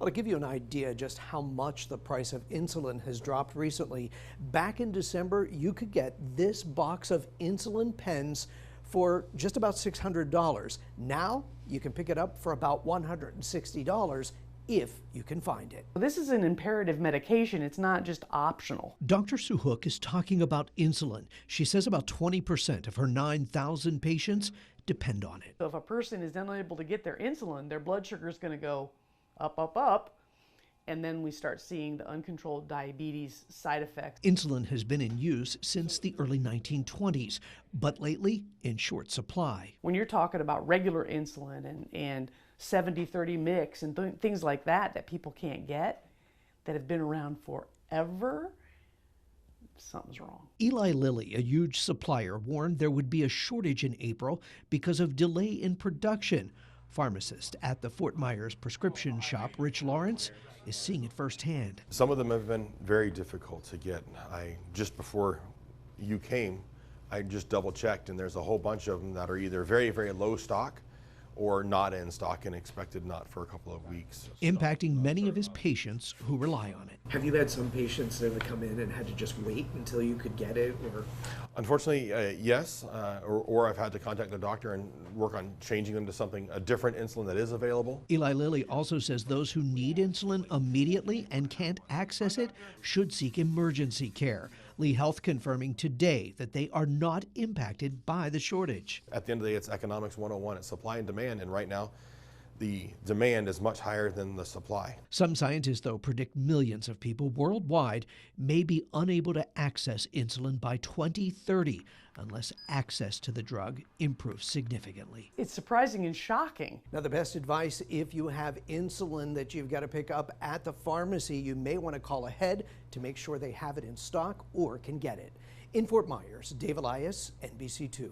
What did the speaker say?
Well, to give you an idea just how much the price of insulin has dropped recently, back in December, you could get this box of insulin pens for just about $600. Now, you can pick it up for about $160 if you can find it. This is an imperative medication. It's not just optional. Dr. Suhook is talking about insulin. She says about 20% of her 9,000 patients depend on it. So if a person is unable to get their insulin, their blood sugar is going to go up, up, up, and then we start seeing the uncontrolled diabetes side effects. Insulin has been in use since the early 1920s, but lately in short supply. When you're talking about regular insulin and 70-30 mix and things like that people can't get, that have been around forever, something's wrong. Eli Lilly, a huge supplier, warned there would be a shortage in April because of delay in production. Pharmacist at the Fort Myers prescription shop, Rich Lawrence, is seeing it firsthand. Some of them have been very difficult to get. Just before you came, I just double checked, and there's a whole bunch of them that are either very, very low stock or not in stock and expected not for a couple of weeks. Impacting many of his patients who rely on it. Have you had some patients that have come in and had to just wait until you could get it? Or Unfortunately, yes, or I've had to contact the doctor and work on changing them to a different insulin that is available. Eli Lilly also says those who need insulin immediately and can't access it should seek emergency care. Lee Health confirming today that they are not impacted by the shortage. At the end of the day, it's economics 101. It's supply and demand, and right now, the demand is much higher than the supply. Some scientists, though, predict millions of people worldwide may be unable to access insulin by 2030 unless access to the drug improves significantly. It's surprising and shocking. Now, the best advice, if you have insulin that you've got to pick up at the pharmacy, you may want to call ahead to make sure they have it in stock or can get it. In Fort Myers, Dave Elias, NBC2.